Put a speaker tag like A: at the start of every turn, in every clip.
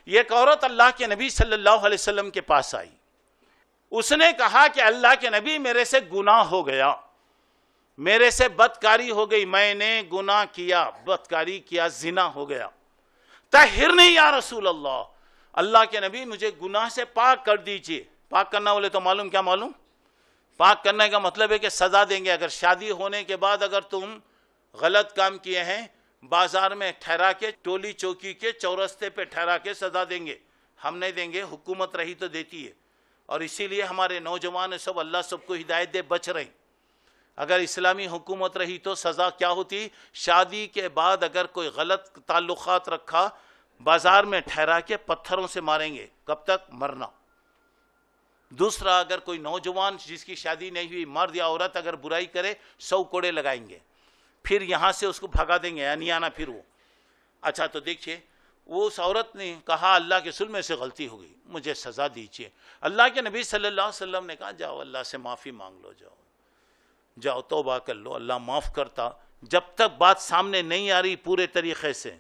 A: یہ ایک عورت اللہ کے نبی صلی اللہ علیہ وسلم کے پاس آئی. اس نے کہا کہ اللہ کے نبی میرے سے گناہ ہو گیا, میرے سے بدکاری ہو گئی, میں نے گناہ کیا, بدکاری کیا, زنا ہو گیا. طہرنی یا رسول اللہ, اللہ کے نبی مجھے گناہ سے پاک کر دیجئے. پاک کرنا بولے تو معلوم کیا معلوم؟ پاک کرنے کا مطلب ہے کہ سزا دیں گے. اگر شادی ہونے کے بعد اگر تم غلط کام کیے ہیں, بازار میں ٹھہرا کے, ٹولی چوکی کے چورستے پہ ٹھہرا کے سزا دیں گے. ہم نہیں دیں گے, حکومت رہی تو دیتی ہے. اور اسی لیے ہمارے نوجوان سب, اللہ سب کو ہدایت دے, بچ رہے. اگر اسلامی حکومت رہی تو سزا کیا ہوتی؟ شادی کے بعد اگر کوئی غلط تعلقات رکھا, بازار میں ٹھہرا کے پتھروں سے ماریں گے. کب تک؟ مرنا. دوسرا, اگر کوئی نوجوان جس کی شادی نہیں ہوئی, مرد یا عورت اگر برائی کرے 100 کوڑے لگائیں گے, پھر یہاں سے اس کو بھگا دیں گے, یعنی آنا پھر وہ. اچھا تو دیکھیے, وہ اس عورت نے کہا اللہ کے رسول میں سے غلطی ہو گئی, مجھے سزا دیجیے. اللہ کے نبی صلی اللہ علیہ وسلم نے کہا جاؤ اللہ سے معافی مانگ لو, جاؤ توبہ کر لو, اللہ معاف کرتا. جب تک بات سامنے نہیں آ رہی پورے طریقے سے,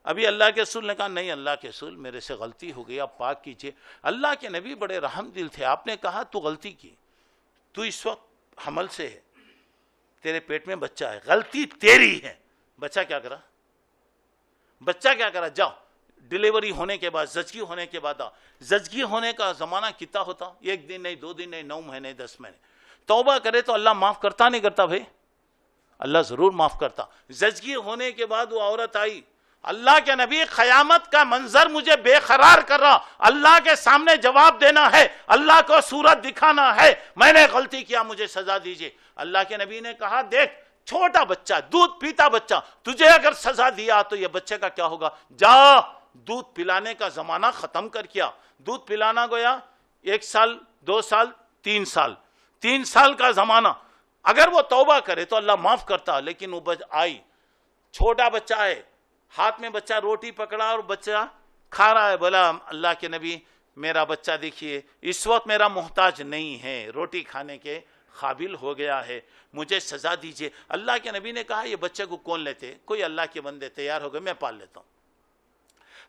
A: ابھی اللہ کے رسول نے کہا نہیں اللہ کے رسول میرے سے غلطی ہو گئی, آپ پاک کیجئے. اللہ کے نبی بڑے رحم دل تھے. آپ نے کہا تو غلطی کی, تو اس وقت حمل سے ہے, تیرے پیٹ میں بچہ ہے, غلطی تیری ہے. بچہ کیا کرا؟ بچہ کیا کرا؟ جاؤ ڈیلیوری ہونے کے بعد, زچگی ہونے کے بعد. زچگی ہونے کا زمانہ کتنا ہوتا؟ 1 دن نہیں, 2 دن نہیں, 9 مہینے, 10 مہینے. توبہ کرے تو اللہ معاف کرتا نہیں کرتا بھائی؟ اللہ ضرور معاف کرتا. زچگی ہونے کے بعد وہ عورت آئی, اللہ کے نبی قیامت کا منظر مجھے بے قرار کر رہا, اللہ کے سامنے جواب دینا ہے, اللہ کو صورت دکھانا ہے, میں نے غلطی کیا, مجھے سزا دیجئے. اللہ کے نبی نے کہا دیکھ چھوٹا بچہ, دودھ پیتا بچہ, تجھے اگر سزا دیا تو یہ بچے کا کیا ہوگا؟ جا دودھ پلانے کا زمانہ ختم کر کیا. دودھ پلانا گویا 1 سال, 2 سال, 3 سال, 3 سال کا زمانہ. اگر وہ توبہ کرے تو اللہ معاف کرتا. لیکن وہ آئی, چھوٹا بچہ ہے, ہاتھ میں بچہ روٹی پکڑا اور بچہ کھا رہا ہے. بولا اللہ کے نبی میرا بچہ دیکھیے اس وقت میرا محتاج نہیں ہے, روٹی کھانے کے قابل ہو گیا ہے, مجھے سزا دیجئے. اللہ کے نبی نے کہا یہ بچے کو کون لیتے؟ کوئی اللہ کے بندے تیار ہو گئے, میں پال لیتا ہوں.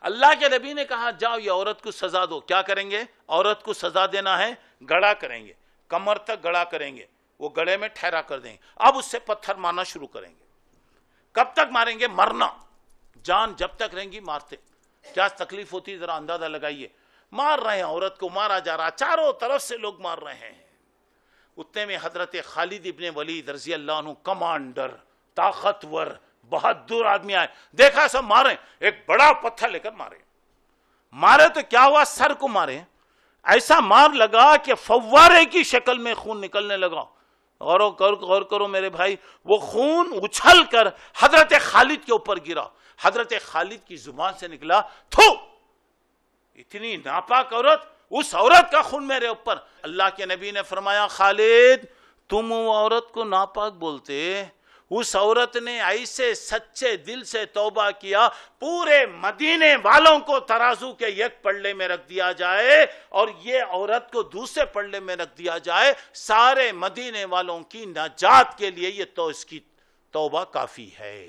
A: اللہ کے نبی نے کہا جاؤ یہ عورت کو سزا دو. کیا کریں گے؟ عورت کو سزا دینا ہے, گڑا کریں گے, کمر تک گڑا کریں گے, وہ گڑے میں ٹھہرا کر دیں گے. اب اس سے پتھر مارنا شروع کریں گے. کب تک ماریں گے؟ مرنا. جان جب تک رہیں گی مارتے. کیا تکلیف ہوتی ذرا اندازہ لگائیے. مار رہے ہیں عورت کو, مارا جا رہا, چاروں طرف سے لوگ مار رہے ہیں. اتنے میں حضرت خالد ابن ولید رضی اللہ عنہ, کمانڈر, طاقتور, بہادر آدمی آئے, دیکھا سب مارے, ایک بڑا پتھر لے کر مارے تو کیا ہوا؟ سر کو مارے, ایسا مار لگا کہ فوارے کی شکل میں خون نکلنے لگا. غور کرو میرے بھائی, وہ خون اچھل کر حضرت خالد کے اوپر گرا. حضرت خالد کی زبان سے نکلا تھو, اتنی ناپاک عورت, اس عورت کا خون میرے اوپر. اللہ کے نبی نے فرمایا خالد تم وہ عورت کو ناپاک بولتے؟ اس عورت نے ایسے سچے دل سے توبہ کیا, پورے مدینے والوں کو ترازو کے ایک پلڑے میں رکھ دیا جائے اور یہ عورت کو دوسرے پلڑے میں رکھ دیا جائے, سارے مدینے والوں کی نجات کے لیے یہ تو اس کی توبہ کافی ہے.